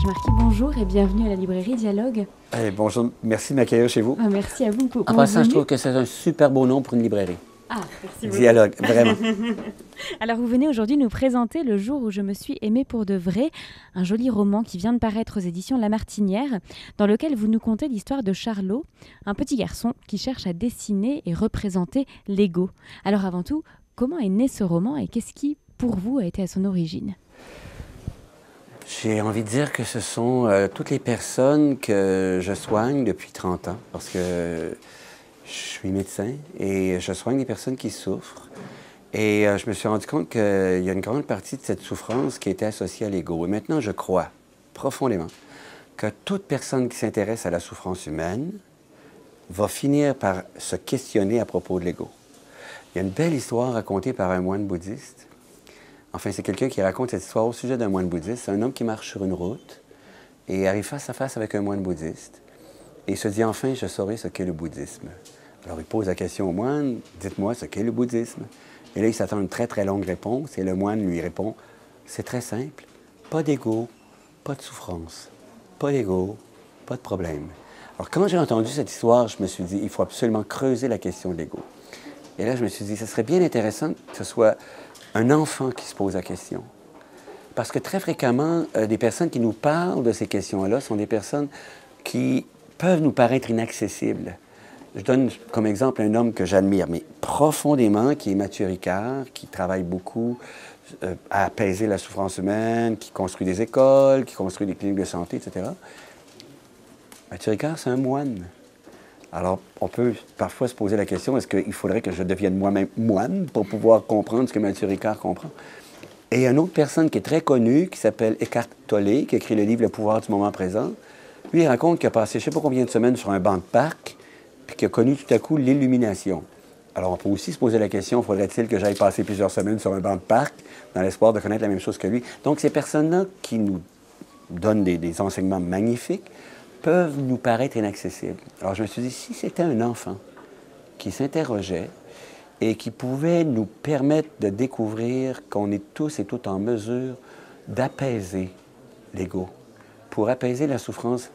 Marquis, bonjour et bienvenue à la librairie Dialogue. Bonjour, merci de m'accueillir chez vous. Merci à vous pour En passant, je venue. trouve que c'est un super beau nom pour une librairie. Ah, merci beaucoup. Dialogue, vraiment. Alors vous venez aujourd'hui nous présenter Le jour où je me suis aimée pour de vrai, un joli roman qui vient de paraître aux éditions La Martinière, dans lequel vous nous contez l'histoire de Charlot, un petit garçon qui cherche à dessiner et représenter Lego. Alors avant tout, comment est né ce roman et qu'est-ce qui, pour vous, a été à son origine ? J'ai envie de dire que ce sont toutes les personnes que je soigne depuis 30 ans, parce que je suis médecin et je soigne des personnes qui souffrent. Et je me suis rendu compte qu'il y a une grande partie de cette souffrance qui était associée à l'ego. Et maintenant, je crois profondément que toute personne qui s'intéresse à la souffrance humaine va finir par se questionner à propos de l'ego. Il y a une belle histoire racontée par un moine bouddhiste. Enfin, c'est quelqu'un qui raconte cette histoire au sujet d'un moine bouddhiste. C'est un homme qui marche sur une route et arrive face à face avec un moine bouddhiste. Et il se dit, enfin, je saurai ce qu'est le bouddhisme. Alors, il pose la question au moine, dites-moi ce qu'est le bouddhisme. Et là, il s'attend à une très, très longue réponse. Et le moine lui répond, c'est très simple, pas d'ego, pas de souffrance. Pas d'ego, pas de problème. Alors, quand j'ai entendu cette histoire, je me suis dit, il faut absolument creuser la question de l'ego. Et là, je me suis dit, ce serait bien intéressant que ce soit un enfant qui se pose la question. Parce que très fréquemment, des personnes qui nous parlent de ces questions-là sont des personnes qui peuvent nous paraître inaccessibles. Je donne comme exemple un homme que j'admire, mais profondément, qui est Mathieu Ricard, qui travaille beaucoup à apaiser la souffrance humaine, qui construit des écoles, qui construit des cliniques de santé, etc. Mathieu Ricard, c'est un moine. Alors, on peut parfois se poser la question, est-ce qu'il faudrait que je devienne moi-même moine pour pouvoir comprendre ce que Mathieu Ricard comprend? Et il y a une autre personne qui est très connue, qui s'appelle Eckhart Tolle, qui a écrit le livre « Le pouvoir du moment présent ». Lui, il raconte qu'il a passé je ne sais pas combien de semaines sur un banc de parc, puis qu'il a connu tout à coup l'illumination. Alors, on peut aussi se poser la question, faudrait-il que j'aille passer plusieurs semaines sur un banc de parc dans l'espoir de connaître la même chose que lui? Donc, ces personnes-là qui nous donnent des enseignements magnifiques, peuvent nous paraître inaccessibles. Alors, je me suis dit, si c'était un enfant qui s'interrogeait et qui pouvait nous permettre de découvrir qu'on est tous et toutes en mesure d'apaiser l'ego, pour apaiser la souffrance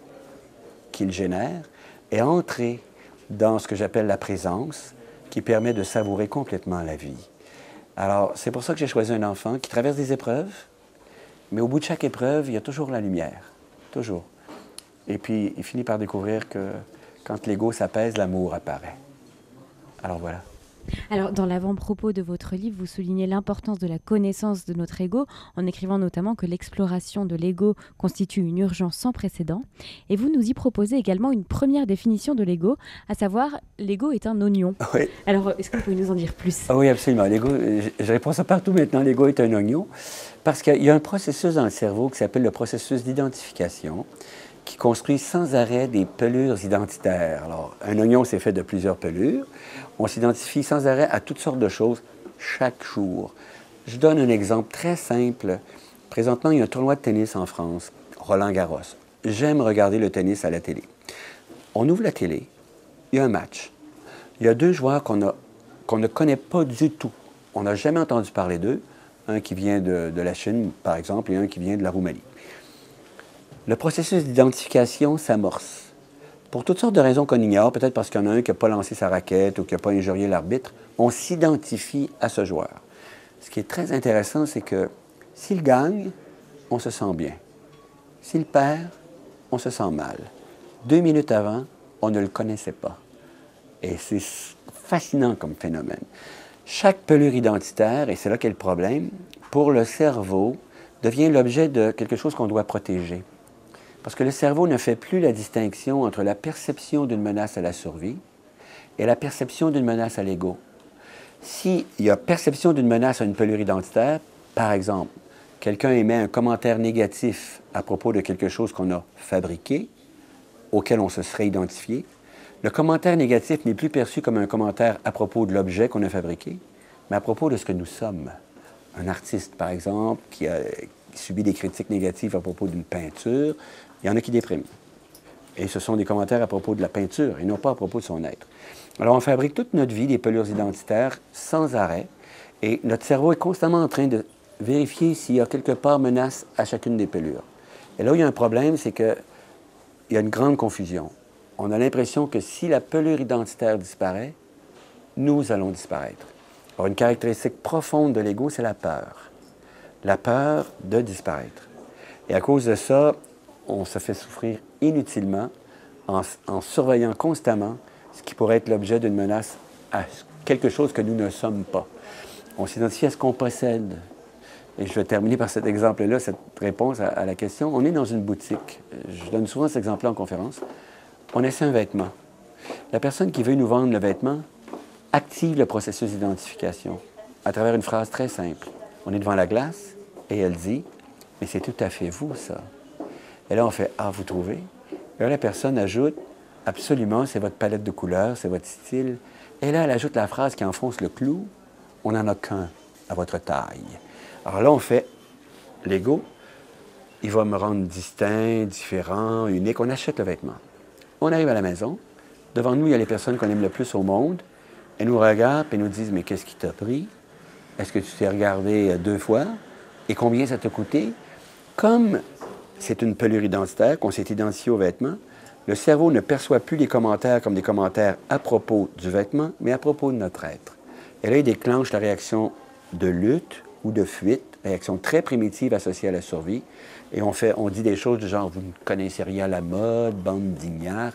qu'il génère et entrer dans ce que j'appelle la présence, qui permet de savourer complètement la vie. Alors, c'est pour ça que j'ai choisi un enfant qui traverse des épreuves, mais au bout de chaque épreuve, il y a toujours la lumière. Toujours. Et puis, il finit par découvrir que quand l'ego s'apaise, l'amour apparaît. Alors voilà. Alors, dans l'avant-propos de votre livre, vous soulignez l'importance de la connaissance de notre ego, en écrivant notamment que l'exploration de l'ego constitue une urgence sans précédent. Et vous nous y proposez également une première définition de l'ego, à savoir, l'ego est un oignon. Oui. Alors, est-ce que vous pouvez nous en dire plus? Ah oui, absolument. L'ego, je réponds ça partout maintenant, l'ego est un oignon, parce qu'il y a un processus dans le cerveau qui s'appelle le processus d'identification, qui construit sans arrêt des pelures identitaires. Alors, un oignon, c'est fait de plusieurs pelures. On s'identifie sans arrêt à toutes sortes de choses chaque jour. Je donne un exemple très simple. Présentement, il y a un tournoi de tennis en France, Roland-Garros. J'aime regarder le tennis à la télé. On ouvre la télé, il y a un match. Il y a deux joueurs qu'on ne connaît pas du tout. On n'a jamais entendu parler d'eux. Un qui vient de la Chine, par exemple, et un qui vient de la Roumanie. Le processus d'identification s'amorce. Pour toutes sortes de raisons qu'on ignore, peut-être parce qu'il y en a un qui n'a pas lancé sa raquette ou qui n'a pas injurié l'arbitre, on s'identifie à ce joueur. Ce qui est très intéressant, c'est que s'il gagne, on se sent bien. S'il perd, on se sent mal. 2 minutes avant, on ne le connaissait pas. Et c'est fascinant comme phénomène. Chaque pelure identitaire, et c'est là qu'est le problème, pour le cerveau, devient l'objet de quelque chose qu'on doit protéger. Parce que le cerveau ne fait plus la distinction entre la perception d'une menace à la survie et la perception d'une menace à l'ego. S'il y a perception d'une menace à une pelure identitaire, par exemple, quelqu'un émet un commentaire négatif à propos de quelque chose qu'on a fabriqué, auquel on se serait identifié, le commentaire négatif n'est plus perçu comme un commentaire à propos de l'objet qu'on a fabriqué, mais à propos de ce que nous sommes. Un artiste, par exemple, qui subit des critiques négatives à propos d'une peinture, il y en a qui dépriment. Et ce sont des commentaires à propos de la peinture et non pas à propos de son être. Alors, on fabrique toute notre vie des pelures identitaires sans arrêt et notre cerveau est constamment en train de vérifier s'il y a quelque part menace à chacune des pelures. Et là où il y a un problème, c'est qu'il y a une grande confusion. On a l'impression que si la pelure identitaire disparaît, nous allons disparaître. Alors, une caractéristique profonde de l'ego, c'est la peur. La peur de disparaître. Et à cause de ça, on se fait souffrir inutilement en surveillant constamment ce qui pourrait être l'objet d'une menace à quelque chose que nous ne sommes pas. On s'identifie à ce qu'on possède. Et je vais terminer par cet exemple-là, cette réponse à la question. On est dans une boutique. Je donne souvent cet exemple-là en conférence. On essaie un vêtement. La personne qui veut nous vendre le vêtement active le processus d'identification à travers une phrase très simple. On est devant la glace et elle dit « Mais c'est tout à fait vous, ça. » Et là, on fait « Ah, vous trouvez? » Et là, la personne ajoute « Absolument, c'est votre palette de couleurs, c'est votre style. » Et là, elle ajoute la phrase qui enfonce le clou « On n'en a qu'un à votre taille. » Alors là, on fait l'ego. Il va me rendre distinct, différent, unique. On achète le vêtement. On arrive à la maison. Devant nous, il y a les personnes qu'on aime le plus au monde. Elles nous regardent et nous disent « Mais qu'est-ce qui t'a pris? Est-ce que tu t'es regardé 2 fois? Et combien ça t'a coûté? » Comme c'est une pelure identitaire, qu'on s'est identifié au vêtement, le cerveau ne perçoit plus les commentaires comme des commentaires à propos du vêtement, mais à propos de notre être. Et là, il déclenche la réaction de lutte ou de fuite, réaction très primitive associée à la survie. Et on dit des choses du genre « Vous ne connaissez rien à la mode, bande d'ignards. »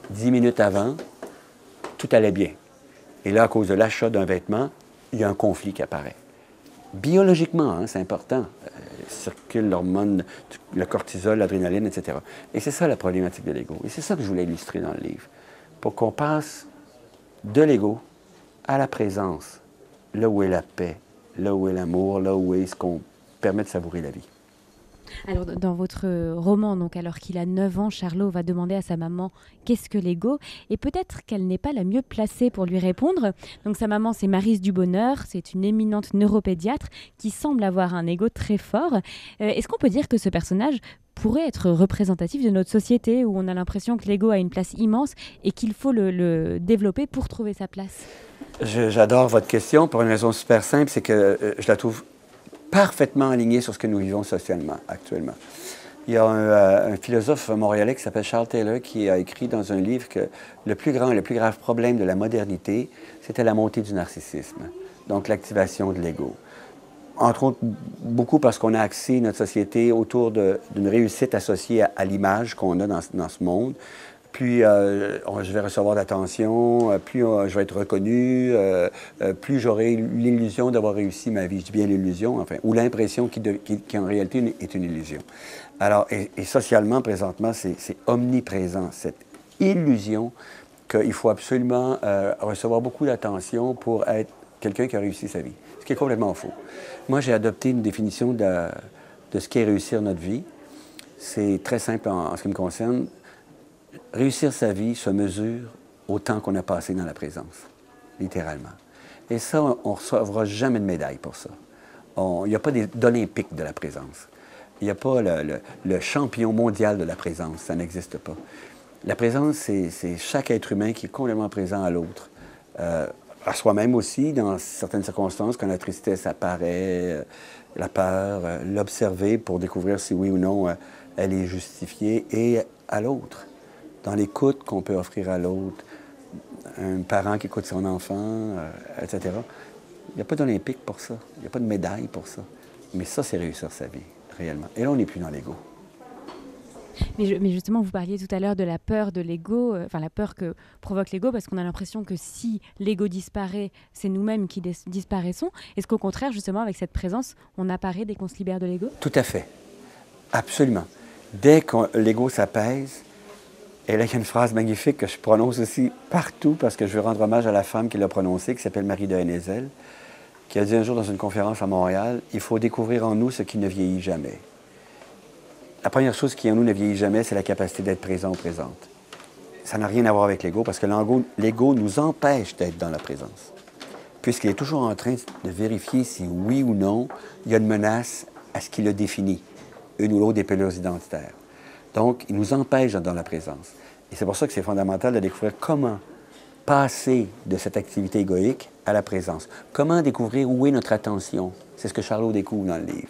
10 minutes avant, tout allait bien. Et là, à cause de l'achat d'un vêtement, il y a un conflit qui apparaît. Biologiquement, hein, c'est important. Circule l'hormone, le cortisol, l'adrénaline, etc. Et c'est ça la problématique de l'ego. Et c'est ça que je voulais illustrer dans le livre. Pour qu'on passe de l'ego à la présence, là où est la paix, là où est l'amour, là où est ce qu'on permet de savourer la vie. Alors, dans votre roman, donc, alors qu'il a 9 ans, Charlot va demander à sa maman « Qu'est-ce que l'ego ?» Et peut-être qu'elle n'est pas la mieux placée pour lui répondre. Donc, sa maman, c'est Maryse Dubonheur, c'est une éminente neuropédiatre qui semble avoir un ego très fort. Est-ce qu'on peut dire que ce personnage pourrait être représentatif de notre société où on a l'impression que l'ego a une place immense et qu'il faut le développer pour trouver sa place? J'adore votre question pour une raison super simple, c'est que je la trouve parfaitement alignée sur ce que nous vivons socialement actuellement. Il y a un philosophe montréalais qui s'appelle Charles Taylor qui a écrit dans un livre que le plus grave problème de la modernité, c'était la montée du narcissisme, donc l'activation de l'ego. Entre autres, beaucoup parce qu'on a axé notre société autour d'une réussite associée à l'image qu'on a dans ce monde. Plus je vais recevoir d'attention, plus je vais être reconnu, plus j'aurai l'illusion d'avoir réussi ma vie. Je dis bien l'illusion, enfin, ou l'impression qui en réalité est une illusion. Alors, et socialement, présentement, c'est omniprésent, cette illusion qu'il faut absolument recevoir beaucoup d'attention pour être quelqu'un qui a réussi sa vie, ce qui est complètement faux. Moi, j'ai adopté une définition de ce qu'est réussir notre vie. C'est très simple en ce qui me concerne. Réussir sa vie se mesure au temps qu'on a passé dans la présence, littéralement. Et ça, on ne recevra jamais de médaille pour ça. Il n'y a pas d'Olympique de la présence. Il n'y a pas le champion mondial de la présence. Ça n'existe pas. La présence, c'est chaque être humain qui est complètement présent à l'autre. À soi-même aussi, dans certaines circonstances, quand la tristesse apparaît, la peur, l'observer pour découvrir si oui ou non elle est justifiée, et à l'autre. Dans l'écoute qu'on peut offrir à l'autre, un parent qui écoute son enfant, etc. Il n'y a pas d'Olympique pour ça. Il n'y a pas de médaille pour ça. Mais ça, c'est réussir sa vie, réellement. Et là, on n'est plus dans l'ego. Mais justement, vous parliez tout à l'heure de la peur de l'ego, enfin la peur que provoque l'ego, parce qu'on a l'impression que si l'ego disparaît, c'est nous-mêmes qui disparaissons. Est-ce qu'au contraire, justement, avec cette présence, on apparaît dès qu'on se libère de l'ego? Tout à fait. Absolument. Dès que l'ego s'apaise, et là, il y a une phrase magnifique que je prononce aussi partout parce que je veux rendre hommage à la femme qui l'a prononcée, qui s'appelle Marie de Hennezel, qui a dit un jour dans une conférence à Montréal, « Il faut découvrir en nous ce qui ne vieillit jamais. » La première chose qui en nous ne vieillit jamais, c'est la capacité d'être présent ou présente. Ça n'a rien à voir avec l'ego parce que l'ego nous empêche d'être dans la présence, puisqu'il est toujours en train de vérifier si oui ou non il y a une menace à ce qui le définit, une ou l'autre des pelures identitaires. Donc, il nous empêche d'être dans la présence. Et c'est pour ça que c'est fondamental de découvrir comment passer de cette activité égoïque à la présence. Comment découvrir où est notre attention. C'est ce que Charlot découvre dans le livre.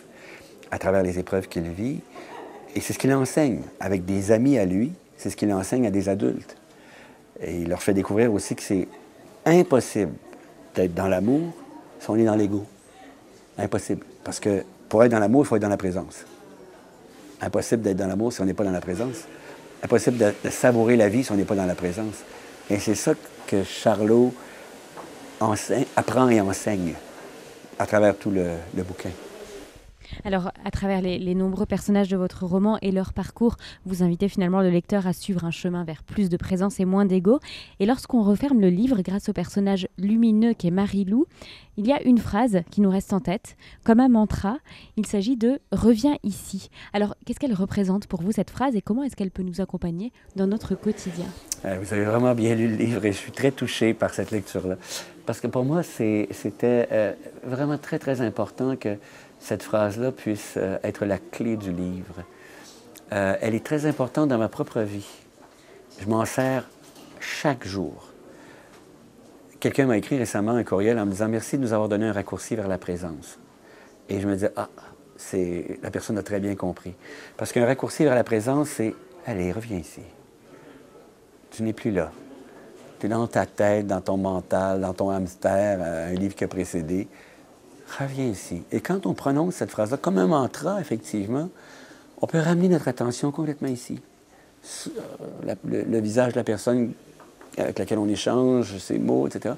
à travers les épreuves qu'il vit. Et c'est ce qu'il enseigne avec des amis à lui, c'est ce qu'il enseigne à des adultes. Et il leur fait découvrir aussi que c'est impossible d'être dans l'amour si on est dans l'ego. Impossible. Parce que pour être dans l'amour, il faut être dans la présence. Impossible d'être dans l'amour si on n'est pas dans la présence. Impossible de savourer la vie si on n'est pas dans la présence. Et c'est ça que Charlot apprend et enseigne à travers tout le bouquin. Alors, à travers les nombreux personnages de votre roman et leur parcours, vous invitez finalement le lecteur à suivre un chemin vers plus de présence et moins d'ego. Et lorsqu'on referme le livre grâce au personnage lumineux qu'est Marie-Lou, il y a une phrase qui nous reste en tête, comme un mantra. Il s'agit de « Reviens ici ». Alors, qu'est-ce qu'elle représente pour vous, cette phrase, et comment est-ce qu'elle peut nous accompagner dans notre quotidien? Vous avez vraiment bien lu le livre et je suis très touché par cette lecture-là. Parce que pour moi, c'était vraiment très, très important que cette phrase-là puisse être la clé du livre. Elle est très importante dans ma propre vie. Je m'en sers chaque jour. Quelqu'un m'a écrit récemment un courriel en me disant « Merci de nous avoir donné un raccourci vers la présence ». Et je me disais « Ah, la personne a très bien compris ». Parce qu'un raccourci vers la présence, c'est « Allez, reviens ici. Tu n'es plus là. Tu es dans ta tête, dans ton mental, dans ton hamster, un livre qui a précédé. Reviens ici. » Et quand on prononce cette phrase-là, comme un mantra, effectivement, on peut ramener notre attention complètement ici. Le visage de la personne avec laquelle on échange, ses mots, etc.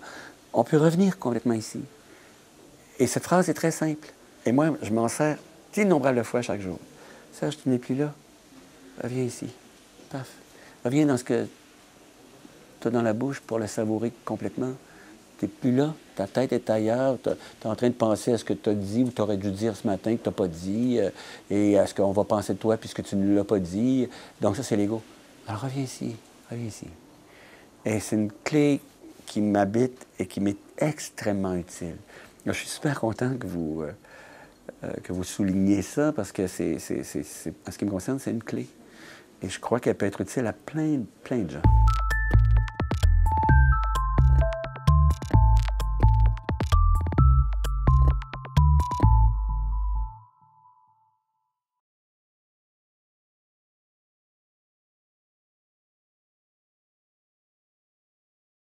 On peut revenir complètement ici. Et cette phrase est très simple. Et moi, je m'en sers d'innombrables fois chaque jour. Serge, tu n'es plus là. Reviens ici. Paf. Reviens dans ce que tu as dans la bouche pour le savourer complètement. Tu n'es plus là. Ta tête est ailleurs. Tu es en train de penser à ce que tu as dit ou tu aurais dû dire ce matin que tu n'as pas dit et à ce qu'on va penser de toi puisque tu ne l'as pas dit. Donc ça, c'est l'ego. Alors reviens ici. Reviens ici. Et c'est une clé qui m'habite et qui m'est extrêmement utile. Je suis super content que vous souligniez ça parce que en ce qui me concerne, c'est une clé. Et je crois qu'elle peut être utile à plein de gens.